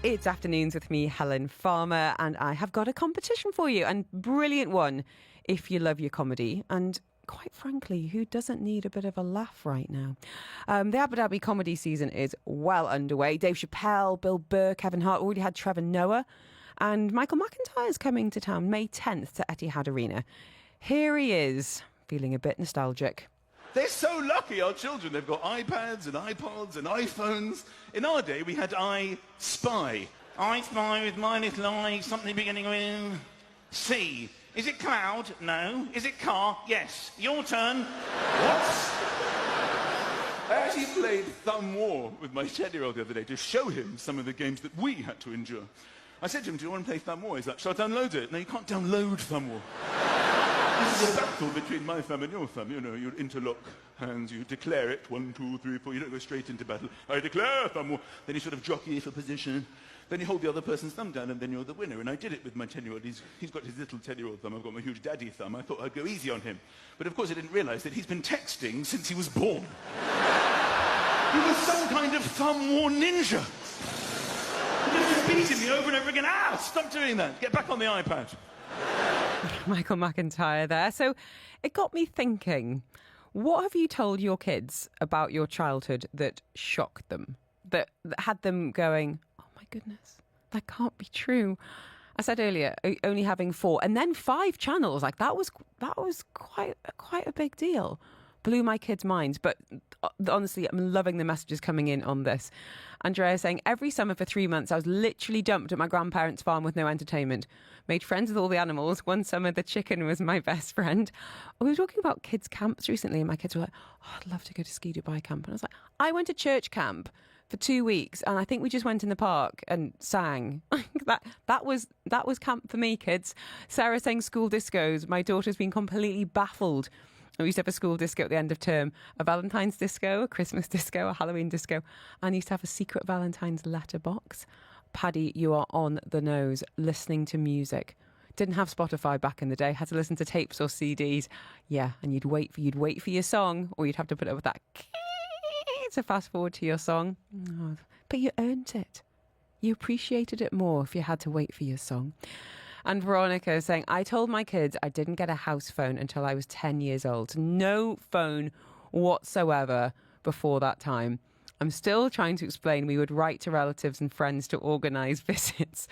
It's Afternoons with me, Helen Farmer, and I have got a competition for you, and brilliant one if you love your comedy. And quite frankly, who doesn't need a bit of a laugh right now? The Abu Dhabi comedy season is well underway. Dave Chappelle, Bill Burr, Kevin Hart, already had Trevor Noah, and Michael McIntyre is coming to town May 10th to Etihad Arena. Here he is, feeling a bit nostalgic. They're so lucky, our children. They've got iPads and iPods and iPhones. In our day, we had I Spy. I spy with my little eye, something beginning with C. Is it cloud? No. Is it car? Yes. Your turn. What? I actually played Thumb War with my 10-year-old the other day to show him some of the games that we had to endure. I said to him, do you want to play Thumb War? He's like, shall I download it? No, you can't download Thumb War. This is a battle between my thumb and your thumb. You know, you interlock hands, you declare it, 1, 2, 3, 4, you don't go straight into battle. I declare thumb war. Then you sort of jockey for position. Then you hold the other person's thumb down and then you're the winner. And I did it with my 10-year-old. He's got his little 10-year-old thumb. I've got my huge daddy thumb. I thought I'd go easy on him. But of course I didn't realise that he's been texting since he was born. He was some kind of thumb war ninja. He just beating me over and over again. Ah, stop doing that. Get back on the iPad. Michael McIntyre there. So it got me thinking, what have you told your kids about your childhood that shocked them? That had them going, oh my goodness, that can't be true. I said earlier, only having 4 and then 5 channels, like that was quite a big deal. Blew my kids' minds. But honestly, I'm loving the messages coming in on this. Andrea saying, every summer for 3 months, I was literally dumped at my grandparents' farm with no entertainment. Made friends with all the animals. One summer, the chicken was my best friend. We were talking about kids' camps recently, and my kids were like, oh, I'd love to go to Ski Dubai camp. And I was like, I went to church camp for 2 weeks, and I think we just went in the park and sang. that was camp for me, kids. Sarah saying school discos. My daughter's been completely baffled. We used to have a school disco at the end of term, a Valentine's disco, a Christmas disco, a Halloween disco. And I used to have a secret Valentine's letterbox. Paddy, you are on the nose, listening to music. Didn't have Spotify back in the day, had to listen to tapes or CDs. Yeah, and you'd wait for your song, or you'd have to put up with that to fast forward to your song. Oh, but you earned it. You appreciated it more if you had to wait for your song. And Veronica is saying, I told my kids I didn't get a house phone until I was 10 years old. No phone whatsoever before that time. I'm still trying to explain we would write to relatives and friends to organise visits.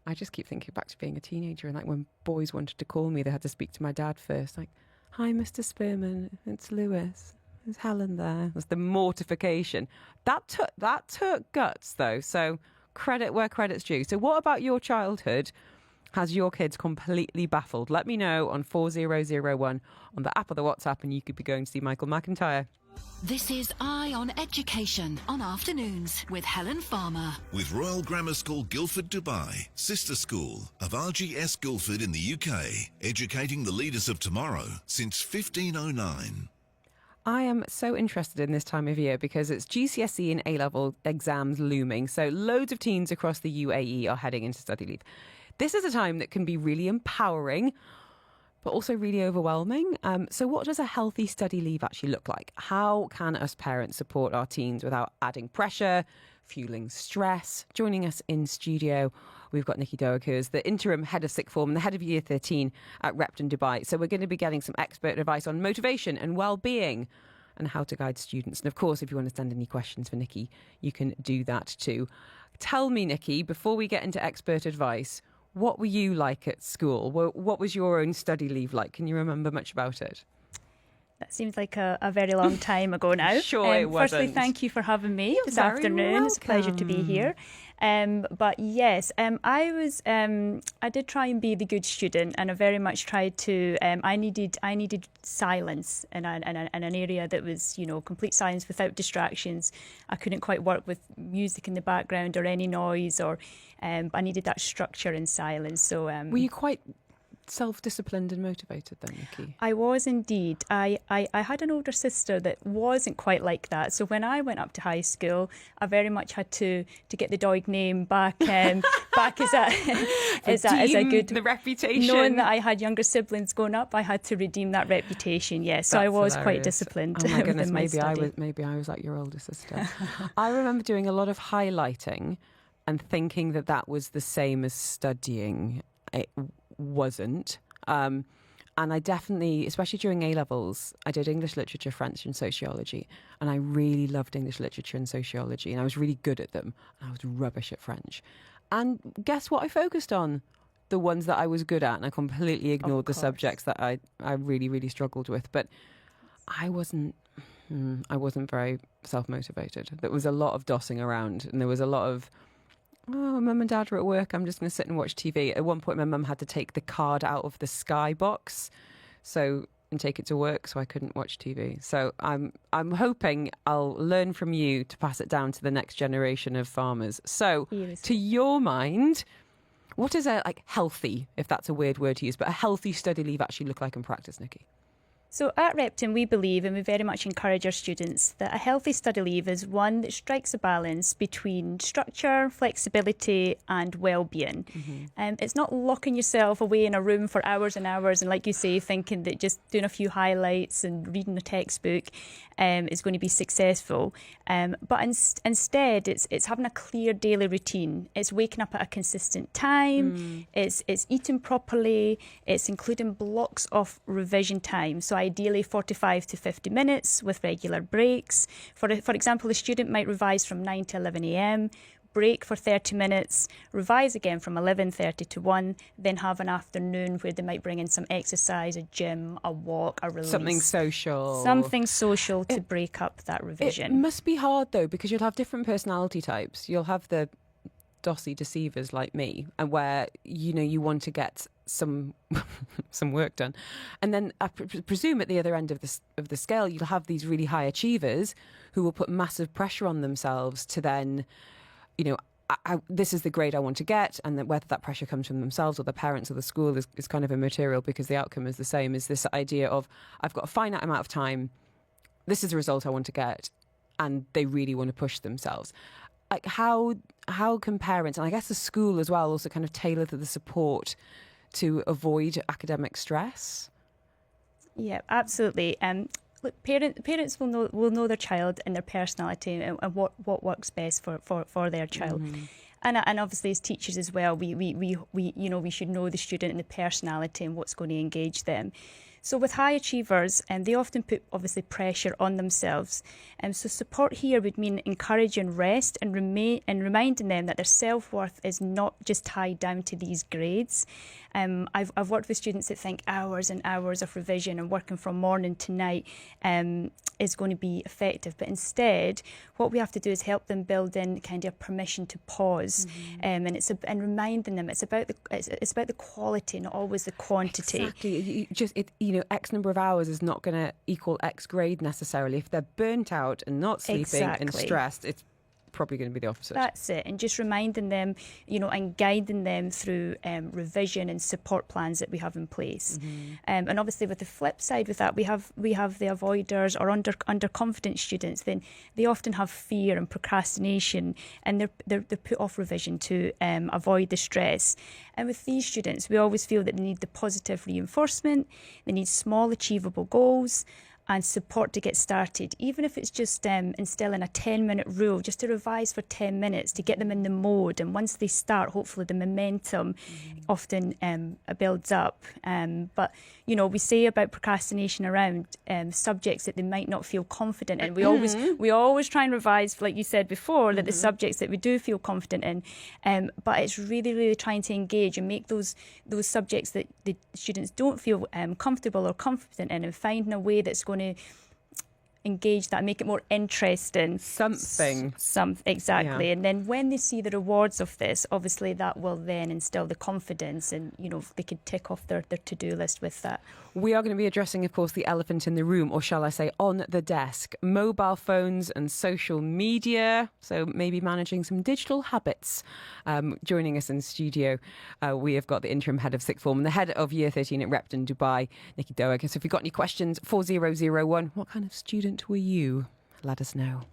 I just keep thinking back to being a teenager and like when boys wanted to call me, they had to speak to my dad first. Like, hi, Mr. Spearman, it's Lewis. Is Helen there? It was the mortification. That took guts, though. So credit where credit's due. So what about your childhood has your kids completely baffled? Let me know on 4001 on the app or the WhatsApp, and you could be going to see Michael McIntyre. This is Eye on Education on Afternoons with Helen Farmer. With Royal Grammar School Guildford Dubai, sister school of RGS Guildford in the UK, educating the leaders of tomorrow since 1509. I am so interested in this time of year because it's GCSE and A-level exams looming. So loads of teens across the UAE are heading into study leave. This is a time that can be really empowering, but also really overwhelming. So what does a healthy study leave actually look like? How can us parents support our teens without adding pressure, fueling stress? Joining us in studio, we've got Nicola Doig, who is the interim head of sixth form and the head of year 13 at Repton Dubai. So we're going to be getting some expert advice on motivation and well-being and how to guide students. And of course, if you want to send any questions for Nikki, you can do that too. Tell me, Nikki, before we get into expert advice, what were you like at school? What was your own study leave like? Can you remember much about it? That seems like a very long time ago now. Sure, it wasn't. Firstly, thank you for having me this afternoon. Welcome. It's a pleasure to be here. But yes, I did try and be the good student, and I very much tried to. I needed silence in an area that was, complete silence without distractions. I couldn't quite work with music in the background or any noise, or I needed that structure and silence. So, were you quite self-disciplined and motivated then, Nikki? I was indeed. I had an older sister that wasn't quite like that. So when I went up to high school, I very much had to get the Doig name back back as a good, the reputation. Knowing that I had younger siblings growing up, I had to redeem that reputation. Yes, so I was quite disciplined. Oh my goodness, maybe I was like your older sister. I remember doing a lot of highlighting and thinking that that was the same as studying. It wasn't. And I definitely, especially during A-levels, I did English literature, French and sociology. And I really loved English literature and sociology. And I was really good at them. And I was rubbish at French. And guess what I focused on? The ones that I was good at. And I completely ignored the subjects that I really, really struggled with. But I wasn't very self-motivated. There was a lot of dossing around. And there was a lot of, oh, mum and dad are at work, I'm just going to sit and watch TV. At one point, my mum had to take the card out of the Sky box and take it to work, so I couldn't watch TV. So I'm hoping I'll learn from you to pass it down to the next generation of farmers. So, to your mind, what does a healthy, if that's a weird word to use, but a healthy study leave actually look like in practice, Nikki? So at Repton, we believe, and we very much encourage our students, that a healthy study leave is one that strikes a balance between structure, flexibility and well-being. It's not locking yourself away in a room for hours and hours and, like you say, thinking that just doing a few highlights and reading a textbook is going to be successful. But instead, it's having a clear daily routine. It's waking up at a consistent time. It's eating properly. It's including blocks of revision time. So ideally 45 to 50 minutes with regular breaks. For example, a student might revise from 9 to 11 a.m, break for 30 minutes, revise again from 11:30 to 1, then have an afternoon where they might bring in some exercise, a gym, a walk, a release. Something social. Something social to break up that revision. It must be hard, though, because you'll have different personality types. You'll have the dossy deceivers like me, and where you want to get some work done, and then I presume at the other end of the scale you'll have these really high achievers who will put massive pressure on themselves to then, this is the grade I want to get, and that whether that pressure comes from themselves or the parents or the school is kind of immaterial, because the outcome is the same. Is this idea of, I've got a finite amount of time, this is the result I want to get, and they really want to push themselves. Like how can parents, and I guess the school as well, also kind of tailor the support to avoid academic stress? Yeah, absolutely. Look, parents will know their child and their personality and what works best for their child. And obviously as teachers as well, we should know the student and the personality and what's going to engage them. So with high achievers, they often put obviously pressure on themselves. So support here would mean encouraging rest and reminding them that their self-worth is not just tied down to these grades. I've worked with students that think hours and hours of revision and working from morning to night is going to be effective. But instead, what we have to do is help them build in kind of permission to pause, and reminding them it's about the quality, not always the quantity. Exactly. X number of hours is not going to equal X grade necessarily. If they're burnt out and not sleeping and stressed, it's probably going to be the opposite. That's it. And just reminding them, and guiding them through revision and support plans that we have in place. And obviously with the flip side with that, we have the avoiders or underconfident students. Then they often have fear and procrastination, and they're put off revision to avoid the stress. And with these students, we always feel that they need the positive reinforcement, they need small achievable goals, and support to get started, even if it's just instilling a 10-minute rule, just to revise for 10 minutes to get them in the mode. And once they start, hopefully the momentum often builds up. But, we say about procrastination around subjects that they might not feel confident in. We always try and revise, like you said before, that the subjects that we do feel confident in. But it's really, really trying to engage and make those subjects that the students don't feel comfortable or confident in, and finding a way that's going to engage that, make it more interesting. Exactly. Yeah. And then when they see the rewards of this, obviously that will then instill the confidence, and they could tick off their to-do list with that. We are going to be addressing, of course, the elephant in the room, or shall I say on the desk, mobile phones and social media. So maybe managing some digital habits. Joining us in studio, we have got the interim head of sixth form and the head of year 13 at Repton Dubai, Nicola Doig. So if you've got any questions, 4001, what kind of student were you? Let us know.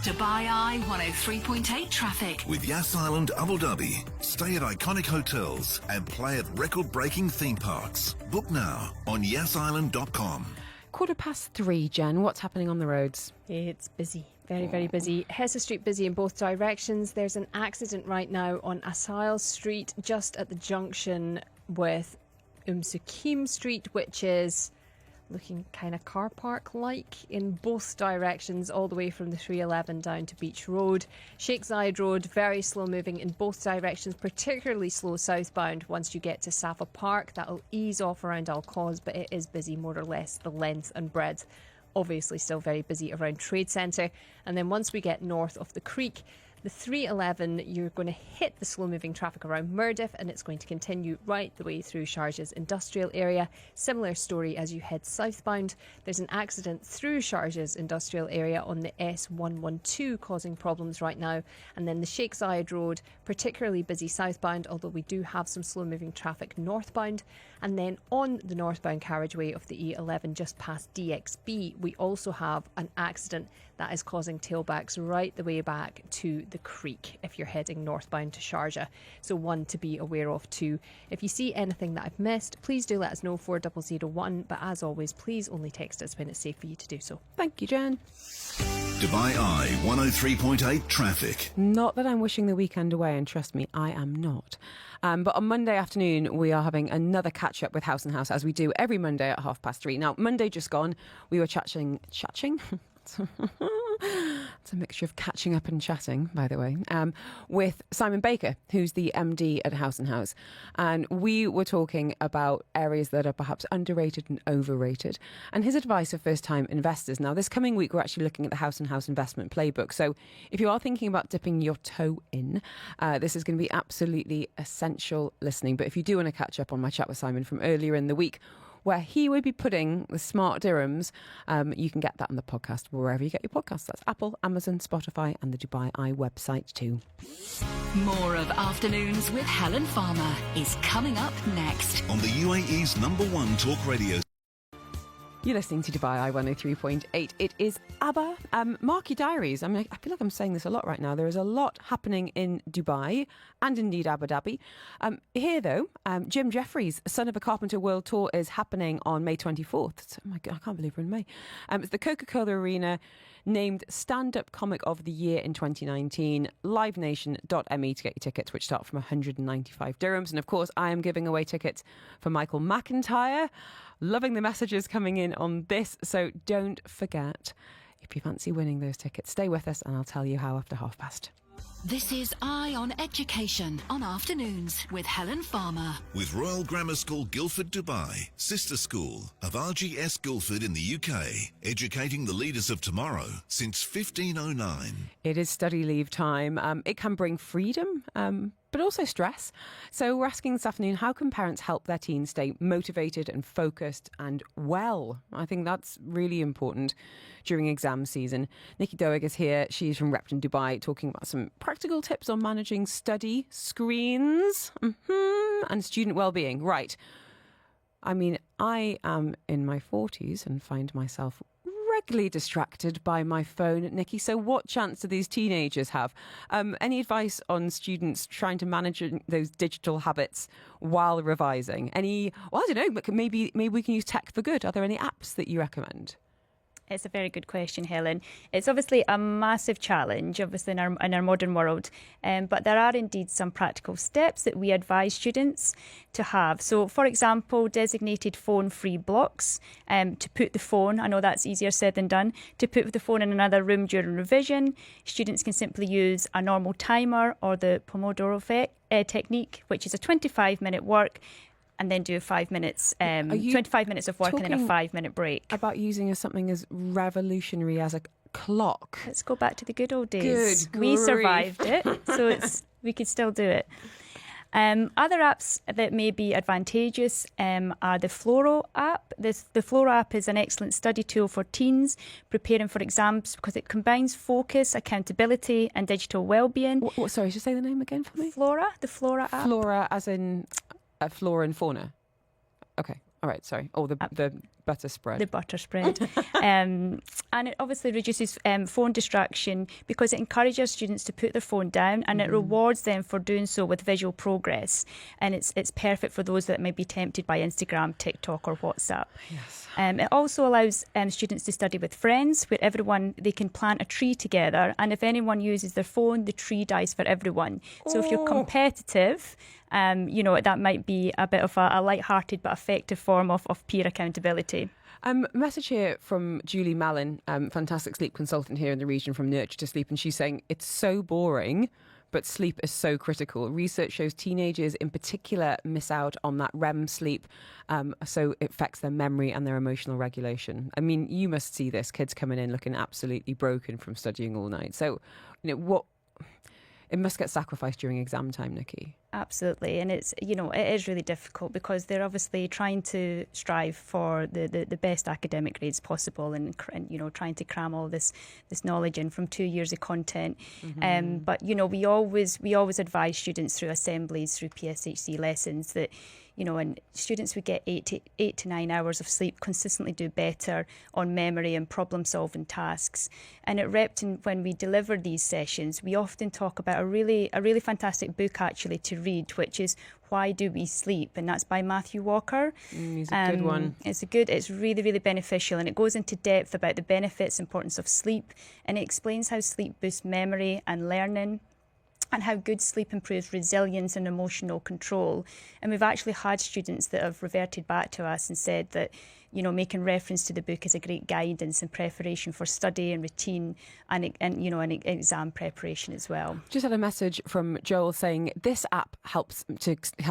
Dubai Eye 103.8 traffic. With Yas Island Abu Dhabi. Stay at iconic hotels and play at record-breaking theme parks. Book now on yasisland.com. 3:15, Jen. What's happening on the roads? It's busy. Very, very busy. Hesse Street busy in both directions. There's an accident right now on Asail Street, just at the junction with Sukim Street, which is looking kind of car park like in both directions, all the way from the 311 down to Beach Road. Sheikh Zayed Road, very slow moving in both directions, particularly slow southbound once you get to Safa Park. That'll ease off around Al Quoz, but it is busy more or less the length and breadth. Obviously still very busy around Trade Centre. And then once we get north of the creek, the 311, you're going to hit the slow-moving traffic around Murdiff, and it's going to continue right the way through Sharjah's industrial area. Similar story as you head southbound. There's an accident through Sharjah's industrial area on the S112 causing problems right now. And then the Sheikh Zayed Road, particularly busy southbound, although we do have some slow-moving traffic northbound. And then on the northbound carriageway of the E11 just past DXB, we also have an accident that is causing tailbacks right the way back to the creek if you're heading northbound to Sharjah. So one to be aware of too. If you see anything that I've missed, please do let us know, 4001. But as always, please only text us when it's safe for you to do so. Thank you, Jen. Dubai Eye 103.8 traffic. Not that I'm wishing the weekend away, and trust me, I am not. But on Monday afternoon, we are having another catch-up with House and House, as we do every Monday at 3:30. Now, Monday just gone, we were chatting? It's a mixture of catching up and chatting, by the way, with Simon Baker, who's the MD at House and House. And we were talking about areas that are perhaps underrated and overrated, and his advice for first-time investors. Now, this coming week, we're actually looking at the House and House investment playbook. So if you are thinking about dipping your toe in, this is going to be absolutely essential listening. But if you do want to catch up on my chat with Simon from earlier in the week, where he would be putting the smart dirhams, you can get that on the podcast wherever you get your podcasts. That's Apple, Amazon, Spotify, and the Dubai Eye website too. More of Afternoons with Helen Farmer is coming up next. On the UAE's #1 talk radio. You're listening to Dubai Eye 103.8. It is ABBA. Mark your diaries. I mean, I feel like I'm saying this a lot right now. There is a lot happening in Dubai and indeed Abu Dhabi. Here, though, Jim Jeffries, Son of a Carpenter World Tour is happening on May 24th. Oh my God, I can't believe we're in May. It's the Coca-Cola Arena, named Stand-Up Comic of the Year in 2019. livenation.me to get your tickets, which start from 195 dirhams. And of course, I am giving away tickets for Michael McIntyre. Loving the messages coming in on this. So don't forget, if you fancy winning those tickets, stay with us and I'll tell you how after 30:30. This is Eye on Education on Afternoons with Helen Farmer. With Royal Grammar School Guildford Dubai, sister school of RGS Guildford in the UK, educating the leaders of tomorrow since 1509. It is study leave time. It can bring freedom, but also stress. So we're asking this afternoon, how can parents help their teens stay motivated and focused and well? I think that's really important during exam season. Nicola Doig is here. She's from Repton Dubai, talking about some practical tips on managing study, screens, and student well-being. Right. I mean, I am in my 40s and find myself regularly distracted by my phone, Nikki. So what chance do these teenagers have? Any advice on students trying to manage those digital habits while revising? Well, I don't know, but maybe we can use tech for good. Are there any apps that you recommend? It's a very good question, Helen. It's obviously a massive challenge, obviously, in our modern world. But there are indeed some practical steps that we advise students to have. So, for example, designated phone-free blocks to put the phone, I know that's easier said than done, to put the phone in another room during revision. Students can simply use a normal timer or the Pomodoro Technique, which is a 25-minute work, and then do 5 minutes, 25 minutes of work and then a 5-minute break. About using something as revolutionary as a clock. Let's go back to the good old days. Good we grief. survived it, so we could still do it. Other apps that may be advantageous are the Floro app. The Floro app is an excellent study tool for teens preparing for exams because it combines focus, accountability and digital well-being. Sorry, just say the name again for me. The Flora app. Flora as in flora and fauna. Okay. All right, sorry. Oh, the butter spread. The butter spread. And it obviously reduces phone distraction because it encourages students to put their phone down, and it rewards them for doing so with visual progress. And it's perfect for those that may be tempted by Instagram, TikTok or WhatsApp. Yes. It also allows students to study with friends, where they can plant a tree together, and if anyone uses their phone, the tree dies for everyone. So if you're competitive, that might be a bit of a light-hearted but effective form of peer accountability. Message here from Julie Mallon, fantastic sleep consultant here in the region from Nurture to Sleep, and she's saying it's so boring, but sleep is so critical. Research shows teenagers in particular miss out on that REM sleep, so it affects their memory and their emotional regulation. I mean, you must see this, kids coming in looking absolutely broken from studying all night. So, it must get sacrificed during exam time, Nikki. Absolutely, and it is really difficult because they're obviously trying to strive for the best academic grades possible, and trying to cram all this knowledge in from 2 years of content. But we always advise students through assemblies, through PSHC lessons that and students who get 8 to 9 hours of sleep consistently do better on memory and problem-solving tasks. And at Repton, when we deliver these sessions, we often talk about a really fantastic book actually to read, which is Why Do We Sleep? And that's by Matthew Walker. It's a good one. It's really, really beneficial, and it goes into depth about the benefits, importance of sleep, and it explains how sleep boosts memory and learning, and how good sleep improves resilience and emotional control. And we've actually had students that have reverted back to us and said that, making reference to the book is a great guidance and preparation for study and routine and exam preparation as well. Just had a message from Joel saying, this app helps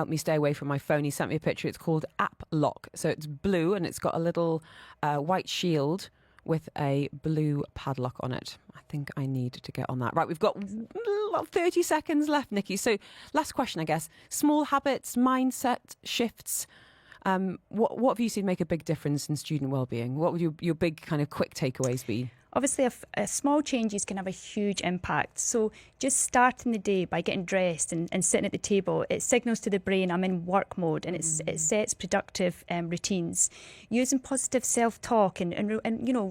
me stay away from my phone. He sent me a picture. It's called App Lock. So it's blue and it's got a little white shield with a blue padlock on it. I think I need to get on that. Right, we've got 30 seconds left, Nikki. So last question, I guess. Small habits, mindset shifts. What have you seen make a big difference in student wellbeing? What would your big kind of quick takeaways be? Obviously, small changes can have a huge impact. So just starting the day by getting dressed and sitting at the table, it signals to the brain I'm in work mode, and it sets productive routines. Using positive self-talk and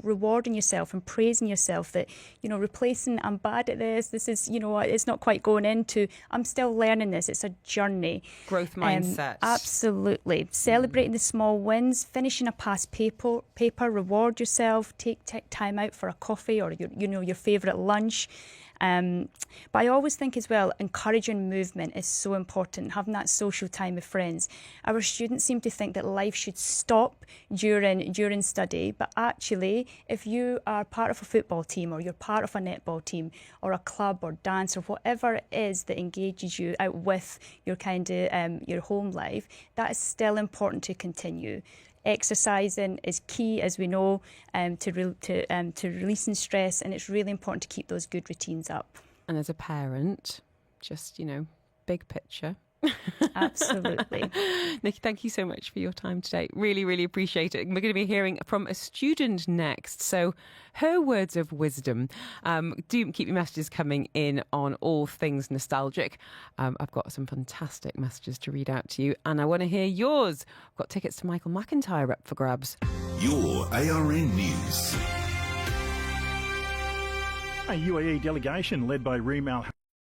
rewarding yourself and praising yourself, that, replacing I'm bad at this is, it's not quite going into I'm still learning this. It's a journey. Growth mindset. Absolutely. Celebrating the small wins, finishing a past paper, reward yourself, take time out for a coffee or your favourite lunch. But I always think as well, encouraging movement is so important, having that social time with friends. Our students seem to think that life should stop during study, but actually if you are part of a football team or you're part of a netball team or a club or dance or whatever it is that engages you out with your your home life, that is still important to continue. Exercising is key, as we know, to releasing stress, and it's really important to keep those good routines up. And as a parent, just, big picture. Absolutely. Nikki, thank you so much for your time today. Really, really appreciate it. We're going to be hearing from a student next. So her words of wisdom. Do keep your messages coming in on all things nostalgic. I've got some fantastic messages to read out to you, and I want to hear yours. I've got tickets to Michael McIntyre up for grabs. Your ARN News. A UAE delegation led by Reem Al